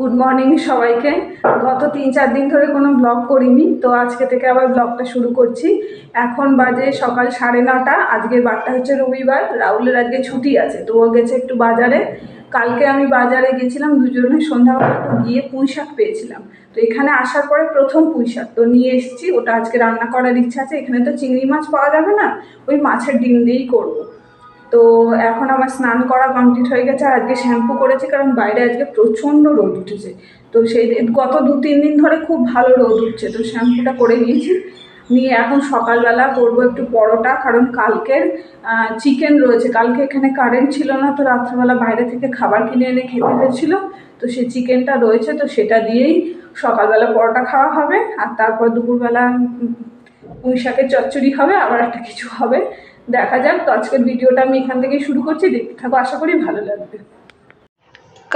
Good morning সবাইকে। গত 3-4 দিন ধরে কোনো ব্লগ করিনি, তো আজকে থেকে আবার ব্লগটা শুরু করছি। এখন বাজে সকাল 9:30। আজকের বারটা হচ্ছে রবিবার, রাহুলের আজকে ছুটি আছে, তো ও গেছে একটু বাজারে। কালকে আমি বাজারে গেছিলাম দুজনে সন্ধ্যাবেলা, তো গিয়ে পুঁই শাক পেয়েছিলাম। তো এখানে আসার পরে প্রথম পুঁই শাক তো নিয়ে এসেছি, ওটা আজকে রান্না করার ইচ্ছা আছে। এখানে তো চিংড়ি মাছ পাওয়া যাবে না, ওই মাছের ডিম দিয়েই করবো। তো এখন আমার স্নান করা কমপ্লিট হয়ে গেছে, আর আজকে শ্যাম্পু করেছি কারণ বাইরে আজকে প্রচণ্ড রোদ উঠেছে। তো সেই গত 2-3 দিন ধরে খুব ভালো রোদ উঠছে, তো শ্যাম্পুটা করে নিয়েছি। নিয়ে এখন সকালবেলা করবো একটু পরোটা, কারণ কালকের চিকেন রয়েছে। কালকে এখানে কারেন্ট ছিল না, তো রাত্রেবেলা বাইরে থেকে খাবার কিনে এনে খেতে হয়েছিল। তো সেই চিকেনটা রয়েছে, তো সেটা দিয়েই সকালবেলা পরোটা খাওয়া হবে। আর তারপর দুপুরবেলা পুঁই শাকের চচ্চড়ি হবে, আবার একটা কিছু হবে, দেখা যাক। তো আজকের ভিডিওটা আমি এখান থেকেই শুরু করছি, দেখতে থাকো, আশা করি ভালো লাগবে।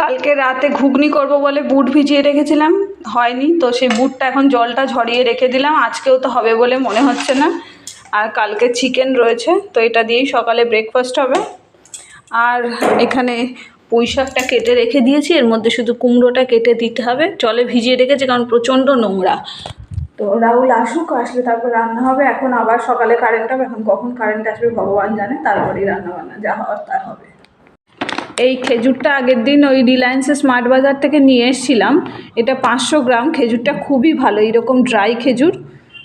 কালকে রাতে ঘুগনি করব বলে বুট ভিজিয়ে রেখেছিলাম, হয়নি, তো সেই বুটটা এখন জলটা ঝরিয়ে রেখে দিলাম। আজকেও তো হবে বলে মনে হচ্ছে না। আর কালকে চিকেন রয়েছে, তো এটা দিয়েই সকালে ব্রেকফাস্ট হবে। আর এখানে পুঁই শাকটা কেটে রেখে দিয়েছি, এর মধ্যে শুধু কুমড়োটা কেটে দিতে হবে। জলে ভিজিয়ে রেখেছি কারণ প্রচণ্ড নোংরা। তো রাহুল আসুক, আসলে তারপর রান্না হবে। এখন আবার সকালে কারেন্ট হবে, এখন কখন কারেন্ট আসবে ভগবান জানে, তারপরেই রান্না বান্না যা হওয়ার তা হবে। এই খেজুরটা আগের দিন ওই রিলায়েন্সের স্মার্ট বাজার থেকে নিয়ে এসেছিলাম। এটা 500 গ্রাম। খেজুরটা খুবই ভালো, এইরকম ড্রাই খেজুর।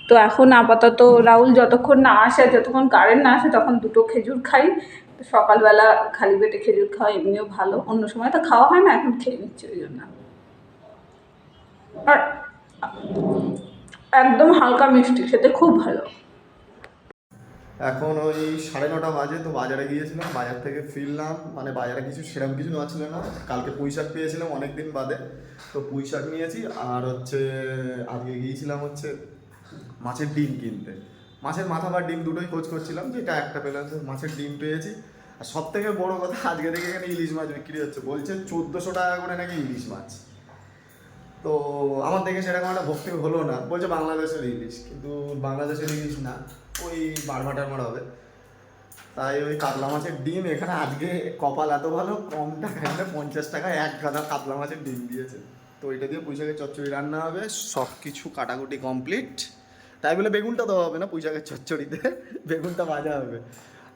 তো এখন আপাতত রাহুল যতক্ষণ না আসে, যতক্ষণ কারেন্ট না আসে, তখন 2টো খেজুর খাই। সকালবেলা খালি পেটে খেজুর খাওয়া এমনিও ভালো, অন্য সময় তো খাওয়া হয় না, এখন খেয়ে নিচ্ছি ওই জন্য। আর একদম হালকা মিষ্টি, খেতে খুব ভালো। এখন ওই 9:30 বাজে, তো বাজারে গিয়েছিলাম, বাজার থেকে ফিরলাম। মানে বাজারে সেরকম কিছু নেওয়া ছিল না। কালকে পুঁই শাক পেয়েছিলাম অনেক দিন বাদে, তো পুঁই শাক নিয়েছি। আর আজকে গিয়েছিলাম মাছের ডিম কিনতে। মাছের মাথা বা ডিম দুটোই খোঁজ করছিলাম, যেটা একটা পেলাম, মাছের ডিম পেয়েছি। আর সব থেকে বড় কথা, আজকে থেকে এখানে ইলিশ মাছ বিক্রি হচ্ছে, বলছে 1400 টাকা করে নাকি ইলিশ মাছ। তো আমার দেখে সেরকম একটা ভক্তি হলো না, বলছে বাংলাদেশের ইলিশ, কিন্তু বাংলাদেশের ইলিশ না, ওই বারমাটার হবে। তাই ওই কাতলা মাছের ডিম এখানে আজকে কপাল এত ভালো, কম টাকায় 50 টাকায় এক গাদা কাতলা মাছের ডিম দিয়েছে। তো ওইটা দিয়ে পুঁই শাকের চচ্চড়ি রান্না হবে, সব কিছু কাটাকুটি কমপ্লিট। তাই বলে বেগুনটা দেওয়া হবে না পুঁই শাকের চচ্চড়িতে, বেগুনটা ভাজা হবে।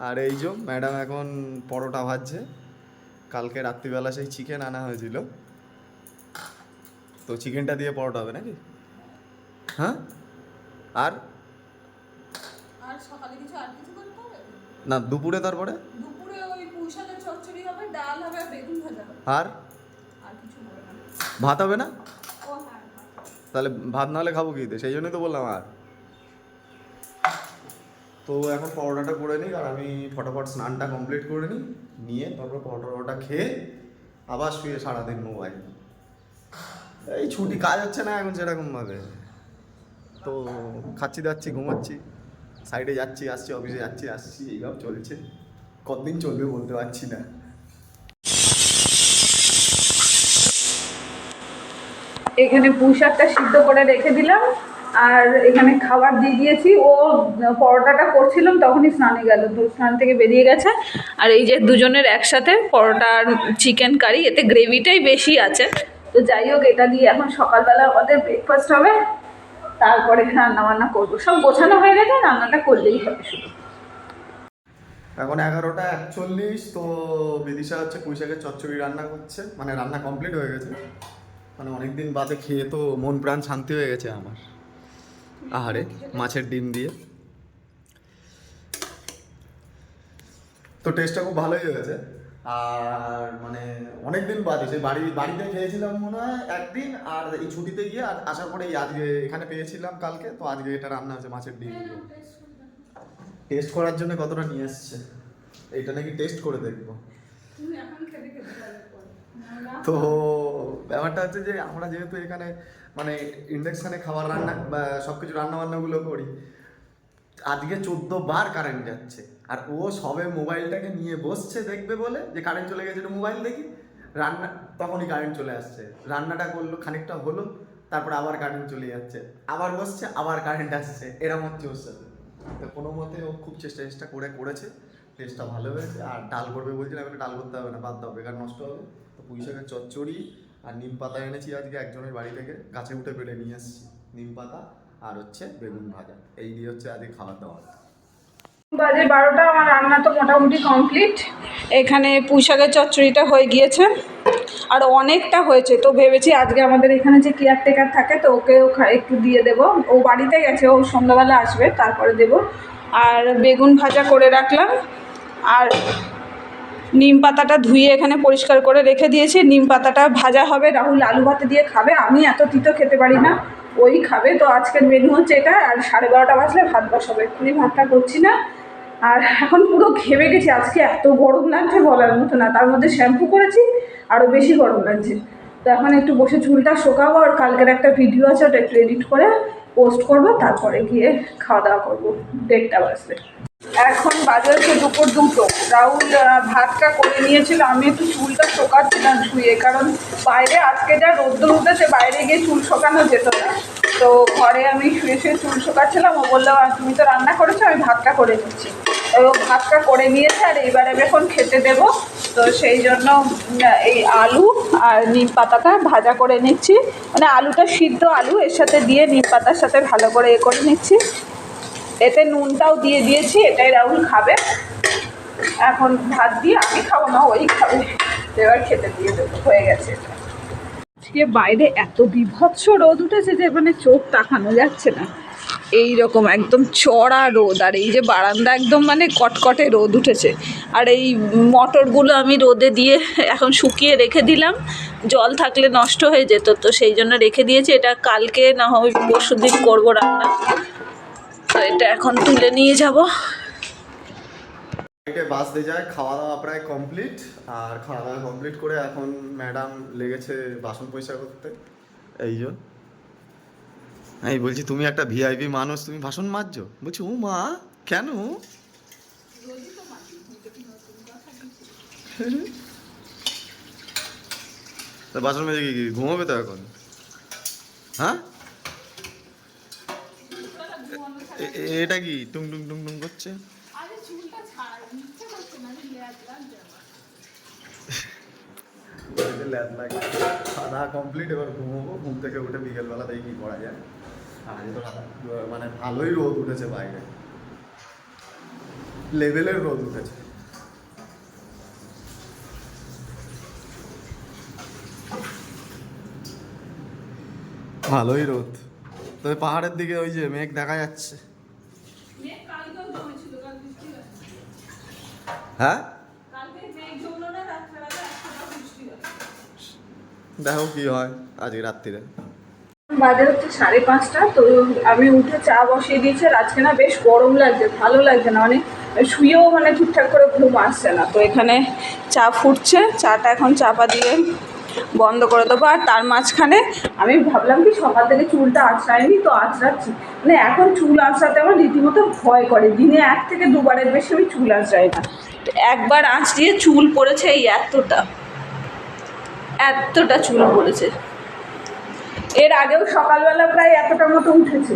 আর এই যে ম্যাডাম এখন পরোটা ভাজছে। কালকে রাত্রিবেলা সেই চিকেন আনা হয়েছিল, তো চিকেনটা দিয়ে পরোটা হবে নাকি? হ্যাঁ। আর সকালে কিছু আর কিছু করতে হবে না, দুপুরে, তারপরে দুপুরে ওই পুঁই শাকের চচ্চড়ি হবে, ডাল হবে, আর বেগুন ভাজা হবে। আর আর কিছু হবে না। ভাত হবে না? ও হ্যাঁ, তাহলে ভাত না হলে খাবো কি? সেই জন্যই তো বললাম। আর তো এখন পরোটাটা করে নিই, আর আমি ফটাফট স্নানটা কমপ্লিট করে নিই, নিয়ে তারপর পরোটা খেয়ে আবার শুয়ে সারাদিন মোবাইল। এই ছুটি, কাজ হচ্ছে না এখন সেরকমভাবে, তো খাচ্ছি দাচ্ছি ঘুমাচ্ছি, সাইডে যাচ্ছি আসছি, অফিসে যাচ্ছি আসছি, এইভাবে চলছে। কতদিন চলবে বলতে পারছি না। এখানে পুঁই শাকটা সিদ্ধ করে রেখে দিলাম, আর এখানে খাবার দিয়ে দিয়েছি। ও পরোটাটা করছিলাম তখনই স্নানে গেল, তো স্নান থেকে বেরিয়ে গেছে। আর এই যে দুজনের একসাথে পরোটা আর চিকেন কারি, এতে গ্রেভিটাই বেশি আছে। তো যাই হোক, এটা দিয়ে এখন সকালবেলা আমাদের ব্রেকফাস্ট হবে, তারপরে রান্না বান্না করবো। সব গোছানো হয়ে গেছে, রান্নাটা করলেই হবে শুধু। এখন 11:41, তো বিদিশা পুঁই শাকের চচ্চড়ি রান্না করছে, মানে রান্না কমপ্লিট হয়ে গেছে। মানে অনেকদিন বাদে খেয়ে তো মন প্রাণ শান্তি হয়ে গেছে আমার। আহারে, মাছের ডিম দিয়ে তো টেস্টটা খুব ভালোই হয়েছে। আর মানে অনেকদিন বাদে সেই বাড়িতে খেয়েছিলাম মনে হয় একদিন, আর এই ছুটিতে গিয়ে আর আসার পরে আজকে এখানে পেয়েছিলাম কালকে, তো আজকে এটা রান্না হচ্ছে মাছের ডিম দিয়ে। টেস্ট করার জন্য কতটা নিয়ে এসছে, এইটা নাকি টেস্ট করে দেখবো। তো ব্যাপারটা হচ্ছে যে আমরা যেহেতু এখানে মানে ইন্ডাকশানে খাবার রান্না বা সব কিছু রান্নাবান্নাগুলো করি, আজকে 14 বার কারেন্ট যাচ্ছে, আর ও সবে মোবাইলটাকে নিয়ে বসছে দেখবে বলে, যে কারেন্ট চলে গেছে একটু মোবাইল দেখি, রান্না তখনই কারেন্ট চলে আসছে, রান্নাটা করলো খানিকটা হলো, তারপর আবার কারেন্ট চলে যাচ্ছে, আবার বসছে, আবার কারেন্ট আসছে, এরকম হচ্ছে ওর সাথে। তো কোনো মতে ও খুব চেষ্টা করেছে, টেস্টটা ভালো হয়েছে। আর ডাল করবে বলছিলাম, ডাল করতে হবে না, বাদ দাও, বেকার নষ্ট হবে। তো পুঁই শাকের চচ্চড়ি আর নিম পাতা এনেছি আজকে একজনের বাড়ি থেকে, গাছে উঠে পেড়ে নিয়ে এসেছি নিম পাতা, আর হচ্ছে বেগুন ভাজা। এই দিয়ে হচ্ছে আজকে খাওয়ার দাওয়ার। বাজে 12টা, আমার রান্না তো মোটামুটি কমপ্লিট। এখানে পুঁই শাকের চচ্চড়িটা হয়ে গিয়েছে, আর অনেকটা হয়েছে, তো ভেবেছি আজকে আমাদের এখানে যে কেয়ারটেকার থাকে তো ওকেও একটু দিয়ে দেবো। ও বাড়িতে গেছে, ও সন্ধ্যাবেলা আসবে, তারপরে দেবো। আর বেগুন ভাজা করে রাখলাম, আর নিম পাতাটা ধুয়ে এখানে পরিষ্কার করে রেখে দিয়েছি। নিম পাতাটা ভাজা হবে, রাহুল আলু ভাতে দিয়ে খাবে, আমি এত তিতো খেতে পারি না, ওই খাবে। তো আজকের মেনু হচ্ছে এটা, আর 12:30 বাজলে ভাত বসাবে, এক্ষুনি ভাতটা করছি না। আর এখন পুরো ঘেমে গেছি, আজকে এত গরম লাগছে বলার মতো না, তার মধ্যে শ্যাম্পু করেছি, আরও বেশি গরম লাগছে। তো এখন একটু বসে চুলটা শোকাবো, আর কালকের একটা ভিডিও আছে ওটা একটু এডিট করে পোস্ট করব, তারপরে গিয়ে খাওয়া দাওয়া করবো 1:30 বাজলে। এখন বাজে হচ্ছে দুপুর 2টো। রাহুল ভাতটা করে নিয়েছিল, আমি একটু চুলটা শোকাচ্ছিলাম শুয়ে, কারণ বাইরে আজকে যা রোদ্দুর উঠেছে, বাইরে গিয়ে চুল শোকানো যেত না। তো ঘরে আমি শুয়ে শুয়ে চুল শোকাচ্ছিলাম, ও বললো তুমি তো রান্না করেছো, আমি ভাতটা করে নিচ্ছি। তো ভাতটা করে নিয়েছে, আর এইবার আমি এখন খেতে দেবো। তো সেই জন্য এই আলু আর নিম পাতাটা ভাজা করে নিচ্ছি, মানে আলুটা সিদ্ধ আলু এর সাথে দিয়ে নিম পাতার সাথে ভালো করে করে নিচ্ছি। এতে নুনটাও দিয়ে দিয়েছি, এটাই রাহুল খাবে। এখন ভাত দিয়ে আমি খাবো না, ওই খাবে। এবার খেতে দিয়ে দেবো, হয়ে গেছে এটা। আজকে বাইরে এত বিভৎস রোদ উঠেছে যে মানে চোখ তাকানো যাচ্ছে না, এই রকম একদম চড়া রোদ। আর এই যে বারান্দা একদম মানে কটকটে রোদ উঠেছে। আর এই মটরগুলো আমি রোদে দিয়ে এখন শুকিয়ে রেখে দিলাম, জল থাকলে নষ্ট হয়ে যেত, তো সেই জন্য রেখে দিয়েছি। এটা কালকে না হয় পরশুদিন করবো রান্না। তো এটা এখন তুলে নিয়ে যাব। বাসতে যায়, খাওয়া দাওয়া প্রায় কমপ্লিট। আর খাওয়া দাওয়া কমপ্লিট করে এখন ম্যাডাম লেগেছে বাসন পরিষ্কার করতে। এই জন্য এই বলছি, তুমি একটা ভিআইপি মানুষ, তুমি বাসন মাজছো? বলছি ও মা, কেন? বাসন মেজে কি ঘুমাবে তো এখন? হ্যাঁ, এটা কি টুং টুং টুং টুং করছে? খাওয়া কমপ্লিট, এবার ঘুমোবো। ঘুম থেকে উঠে বিকেলবেলা দেখি কি করা যায়। আর তো মানে ভালোই রোদ উঠেছে বাইরে, লেভেলের রোদ উঠেছে। ভালোই রোদ। তবে পাহাড়ের দিকে ওই যে মেঘ দেখা যাচ্ছে। হ্যাঁ, দেখো কি হয় আজকে রাত্রিরে। বাজে হচ্ছে 5:30। তো আমি উঠে চা বসিয়ে দিয়েছি। আর আজকে না বেশ গরম লাগছে, ভালো লাগছে না, মানে শুয়েও মানে ঠিকঠাক করে ঘুম আসছে না। তো এখানে চা ফুটছে, চাটা এখন চাপা দিয়ে বন্ধ করে দেবো। আর তার মাঝখানে আমি ভাবলাম কি সকাল থেকে চুলটা আঁচড়াইনি, তো আঁচড়াচ্ছি। মানে এখন চুল আঁচড়াতে আমার রীতিমতো ভয় করে, দিনে 1 থেকে 2 বারের বেশি আমি চুল আঁচড়াই না। তো একবার আঁচড়িয়ে চুল পড়েছে এই এতটা চুল পড়েছে। এর আগেও সকালবেলা প্রায় এতটা মতো উঠেছে।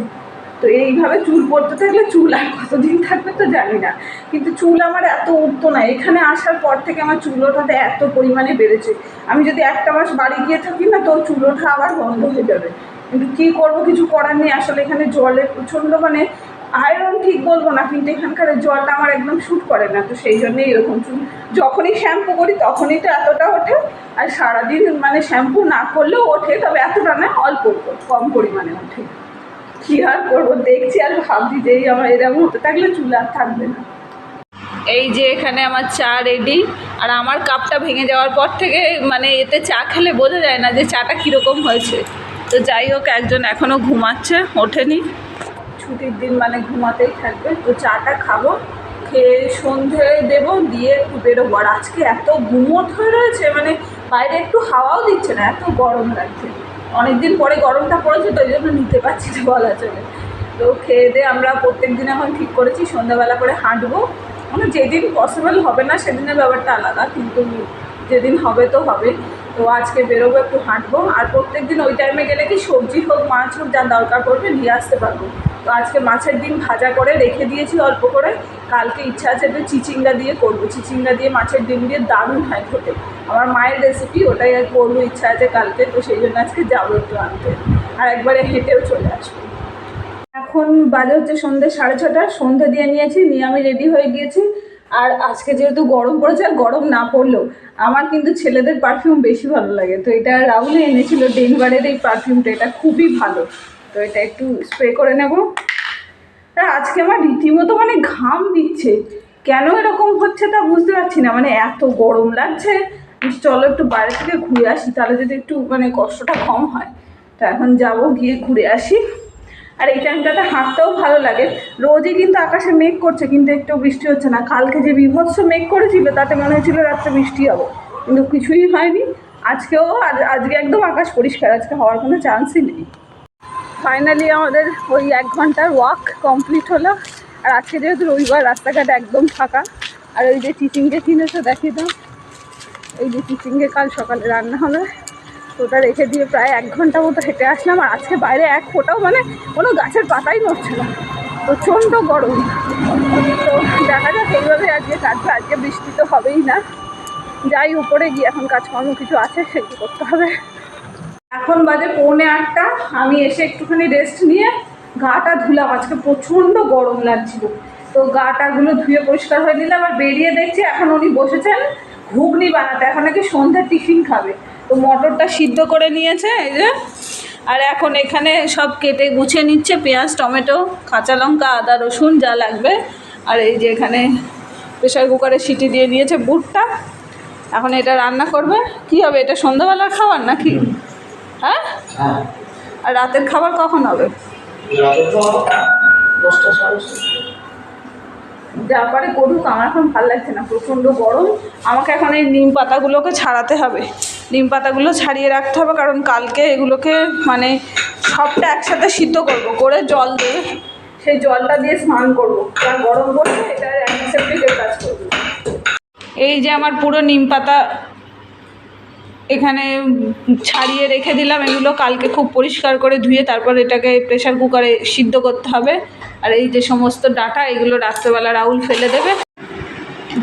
তো এইভাবে চুল পড়তে থাকলে চুল আর কতদিন থাকবে তো জানি না, কিন্তু চুল আমার এত উঠতো না। এখানে আসার পর থেকে আমার চুল ওঠাতে এত পরিমাণে বেড়েছে। আমি যদি 1টা মাস বাড়ি গিয়ে থাকি না, তো চুল ওঠা আবার বন্ধ হয়ে যাবে। কিন্তু কী করবো, কিছু করার নেই। আসলে এখানে জলের প্রচণ্ড মানে আয়রন ঠিক বলবো না, কিন্তু এখানকার জলটা আমার একদম শ্যুট করে না। তো সেই জন্যই এরকম চুল। যখনই শ্যাম্পু করি তখনই তো এতটা ওঠে, আর সারাদিন মানে শ্যাম্পু না করলেও ওঠে, তবে এতটা না, অল্প কম পরিমাণে ওঠে। কী আর করবো, দেখছি আর ভাবছি যে এই আমার এরকম হতে থাকলে চুল আর থাকবে না। এই যে এখানে আমার চা রেডি। আর আমার কাপটা ভেঙে যাওয়ার পর থেকে মানে এতে চা খেলে বোঝা যায় না যে চাটা কীরকম হয়েছে। তো যাই হোক, একজন এখনও ঘুমাচ্ছে, ওঠেনি। ছুটির দিন মানে ঘুমাতেই থাকবে। তো চাটা খাবো, খেয়ে সন্ধে দেবো, দিয়ে একটু বেরোবো। আর আজকে এত গুমোট হয়ে রয়েছে, মানে বাইরে একটু হাওয়াও দিচ্ছে না, এত গরম লাগছে। অনেকদিন পরে গরমটা পড়েছে, তো ওই জন্য নিতে পারছি না বলা চলে। তো খেয়ে দিয়ে আমরা প্রত্যেক দিন এখন ঠিক করেছি সন্ধ্যাবেলা করে হাঁটবো। মানে যেদিন পসিবল হবে না সেদিনের ব্যাপারটা আলাদা, কিন্তু যেদিন হবে তো হবে। তো আজকে বেরোবো, একটু হাঁটবো। আর প্রত্যেক দিন ওই টাইমে গেলে কি সবজি হোক মাছ হোক যা দরকার পড়বে নিয়ে আসতে পারবো। তো আজকে মাছের ডিম ভাজা করে রেখে দিয়েছি অল্প করে। কালকে ইচ্ছা আছে একটু চিচিঙ্গা দিয়ে করবো, চিচিঙ্গা দিয়ে মাছের ডিম দিয়ে দারুণ হয় খেতে। আমার মায়ের রেসিপি, ওটাই আর করবো ইচ্ছা আছে কালকে, তো সেই জন্য আজকে যাবো একটু আনতে, আর একবারে হেঁটেও চলে আসবো। এখন বাজে হচ্ছে সন্ধ্যে 6:30, সন্ধ্যে দিয়ে নিয়েছি, নিয়ে আমি রেডি হয়ে গিয়েছি। আর আজকে যেহেতু গরম পড়েছে, আর গরম না পড়লেও আমার কিন্তু ছেলেদের পারফিউম বেশি ভালো লাগে, তো এটা রাহুলে এনেছিল ডেনভারের এই পারফিউমটা, এটা খুবই ভালো। তো এটা একটু স্প্রে করে নেব। তা আজকে আমার রীতিমতো মানে ঘাম দিচ্ছে, কেন এরকম হচ্ছে তা বুঝতে পারছি না, মানে এত গরম লাগছে। চলো একটু বাইরে থেকে ঘুরে আসি, তাহলে যদি একটু মানে কষ্টটা কম হয়। তা এখন যাব, গিয়ে ঘুরে আসি। আর এই টাইমটাতে হাঁটতেও ভালো লাগে। রোজই কিন্তু আকাশে মেঘ করছে, কিন্তু একটু বৃষ্টি হচ্ছে না। কালকে যে বিভৎস মেঘ করেছিল তাতে মনে হয়েছিল রাত্রে বৃষ্টি হবে, কিন্তু কিছুই হয়নি। আজকেও, আর আজকে একদম আকাশ পরিষ্কার, আজকে হওয়ার কোনো চান্সই নেই। ফাইনালি আমাদের ওই 1 ঘন্টার ওয়াক কমপ্লিট হলো। আর আজকে যেহেতু রবিবার, রাস্তাঘাট একদম ফাঁকা। আর ওই যে চিচিঙ্গে কিনেছে দেখিয়ে দাও, এই যে চিচিঙ্গে কাল সকালে রান্না হবে, তো ওটা রেখে দিয়ে প্রায় 1 ঘন্টা মতো হেঁটে আসলাম। আর আজকে বাইরে এক ফোঁটাও মানে কোনো গাছের পাতাই নড়ছে না, প্রচণ্ড গরম। তো দেখা যাক, এইভাবে আজকে কাটবে, আজকে বৃষ্টি তো হবেই না। যাই উপরে গিয়ে, এখন কাজকর্ম কিছু আছে সেগুলো করতে হবে। এখন বাজে 7:45, আমি এসে একটুখানি রেস্ট নিয়ে গাটা ধুলাম, আজকে প্রচণ্ড গরম লাগছিল। তো গাটাগুলো ধুয়ে পরিষ্কার হয়ে নিলাম। আর বেরিয়ে দেখছি এখন উনি বসেছেন ঘুগনি বানাতে, এখন নাকি সন্ধ্যার টিফিন খাবে। তো মটরটা সিদ্ধ করে নিয়েছে এই যে, আর এখন এখানে সব কেটে গুছিয়ে নিচ্ছে, পেঁয়াজ, টমেটো, কাঁচা লঙ্কা, আদা, রসুন যা লাগবে। আর এই যে এখানে প্রেশার কুকারে সিটি দিয়ে দিয়েছে বুটটা, এখন এটা রান্না করবে। কি হবে এটা, সন্ধ্যাবেলার খাবার নাকি? হ্যাঁ, আর রাতের খাবার কখন হবে? যা পারে করুক, আমার এখন ভালো লাগছে না, প্রচণ্ড গরম। আমাকে এখন এই নিম পাতাগুলোকে ছাড়াতে হবে, নিম পাতাগুলো ছাড়িয়ে রাখতে হবে, কারণ কালকে এগুলোকে মানে সবটা একসাথে সিদ্ধ করব, করে জল দিয়ে সেই জলটা দিয়ে স্নান করবো। যা গরম পড়ছে, এটা অ্যান্টিসেপ্টিকের কাজ করবে। এই যে আমার পুরো নিম পাতা এখানে ছাড়িয়ে রেখে দিলাম, এগুলো কালকে খুব পরিষ্কার করে ধুয়ে তারপর এটাকে প্রেশার কুকারে সিদ্ধ করতে হবে। আর এই যে সমস্ত ডাঁটা, এগুলো রাত্রেবেলা রাহুল ফেলে দেবে।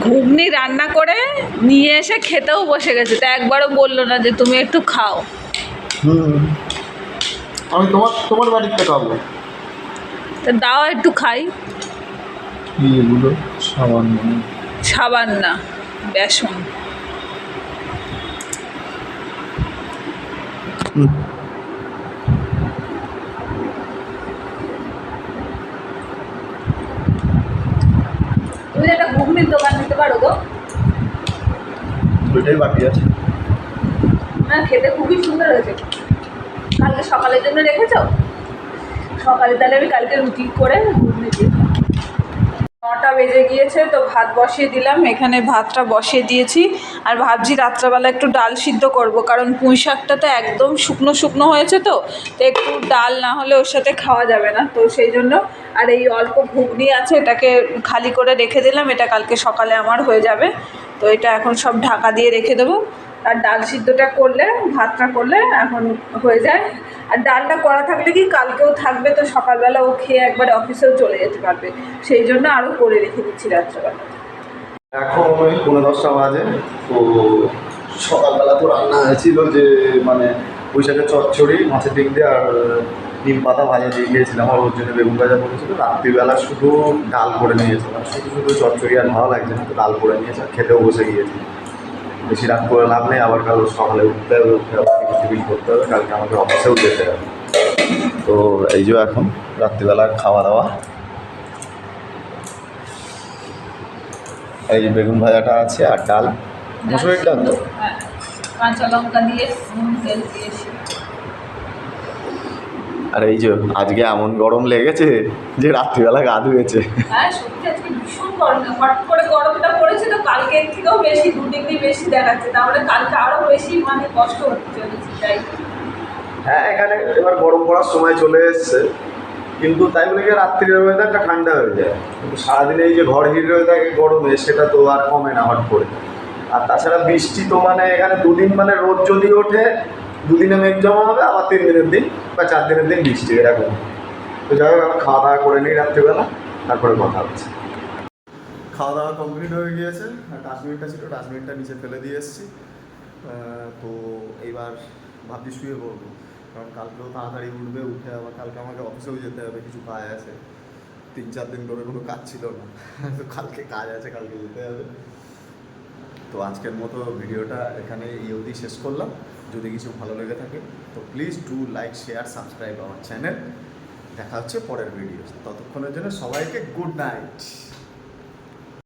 ঘুগনি রান্না করে নিয়ে এসে খেতেও বসে গেছে, তা একবারও বললো না যে তুমি একটু খাও। আমি তোমার বাড়িতে খাবো, তা দাও একটু খাই। এগুলো সামান্য, সাবান না, বেসন। তুমি একটা ঘুগনির দোকান দিতে পারো গো। ওইটাই বাকি আছে। না, খেতে খুবই সুন্দর হয়েছে। কালকে সকালের জন্য রেখেছ? সকালে তাহলে আমি কালকে রুটি করে ঘুগনি দিই। 9টা বেজে গিয়েছে, তো ভাত বসিয়ে দিলাম, এখানে ভাতটা বসিয়ে দিয়েছি। আর ভাবছি রাত্রেবেলা একটু ডাল সিদ্ধ করব, কারণ পুঁই শাকটা তো একদম শুকনো শুকনো হয়েছে, তো একটু ডাল না হলে ওর সাথে খাওয়া যাবে না, তো সেই জন্য। আর এই অল্প ঘুগনি আছে, এটাকে খালি করে রেখে দিলাম, এটা কালকে সকালে আমার হয়ে যাবে। তো এটা এখন সব ঢাকা দিয়ে রেখে দেবো। আর ডাল সিদ্ধটা করলে, ভাতটা করলে এখন হয়ে যায়। আর ডালটা করা থাকলে কি কালকেও থাকবে, তো সকালবেলা ও খেয়ে একবার অফিসেও চলে যেতে পারবে, সেই জন্য আরও করে রেখে দিচ্ছি রাত্রেবেলা। এখন ওই 9:30 বাজে। তো সকালবেলা তো রান্না হয়েছিল যে মানে পুঁইশাকের চচ্চড়ি, মাছের ডিম দিয়ে আর নিম পাতা ভাজা দিয়ে গিয়েছিলাম, আর ওর জন্য বেগুন ভাজা করেছিল। রাত্রিবেলা শুধু ডাল করে নিয়েছিলাম, শুধু চচ্চড়ি আর ভালো লাগছে না, তো ডাল করে নিয়েছে, খেতেও বসে গিয়েছি। বেশি রাত করে লাভ নেই, আবার কাল সকালে উঠতে হবে, টিফিন করতে হবে, কালকে আমাকে অফিসেও যেতে হবে। তো এই যে এখন রাত্রিবেলা খাওয়া দাওয়া, এই যে বেগুন ভাজাটা আছে আর ডাল, মসুরির ডাল তো, হ্যাঁ, কাঁচা লঙ্কা দিয়ে নুন তেল দিয়েছি। আর এই যে আজকে এমন গরম লেগেছে যে রাত্রিবেলা গা ধুয়েছে। হ্যাঁ সত্যি আজকে ভীষণ গরম, হট করে গরমটা পড়েছে, তো কালকে থেকেও বেশি, 2 ডিগ্রি বেশি দেখাচ্ছে, তাহলে কালকে আরও বেশি মানে কষ্ট হতে চলেছে। তাই হ্যাঁ, এখানে এবার গরম পড়ার সময় চলে এসছে, কিন্তু তাই বলে কি রাত্রির ওয়েদারটা ঠান্ডা হয়ে যায়, কিন্তু সারাদিনে এই যে ঘর হিট হয়ে থাকে গরমে, সেটা তো আর কমে না হট করে। আর তাছাড়া বৃষ্টি তো মানে এখানে 2 দিন মানে রোদ যদি ওঠে, 2 দিনে মেঘ জমা হবে, আবার 3 দিনের দিন বা 4 দিনের দিন বৃষ্টি, এরকম। তো যাই হোক, খাওয়া দাওয়া করে নিই রাত্রিবেলা, তারপরে কথা হচ্ছে। খাওয়া দাওয়া কমপ্লিট হয়ে গিয়েছে, আর ডাস্টবিনটা ছিল, ডাস্টবিনটা নিচে ফেলে দিয়ে এসেছি। তো এইবার ভাবছি শুয়ে পড়বো, কারণ কালকেও তাড়াতাড়ি উঠবে, উঠে আবার কালকে আমাকে অফিসেও যেতে হবে, কিছু কাজ আছে। 3-4 দিন ধরে কোনো কাজ ছিল না, তো কালকে কাজ আছে, কালকে যেতে হবে। তো আজকের মতো ভিডিওটা এখানে এই অবধি শেষ করলাম। যদি কিছু ভালো লেগে থাকে তো please do like, share, subscribe our channel. দেখা হচ্ছে পরের ভিডিও, ততক্ষণের জন্য সবাইকে গুড নাইট।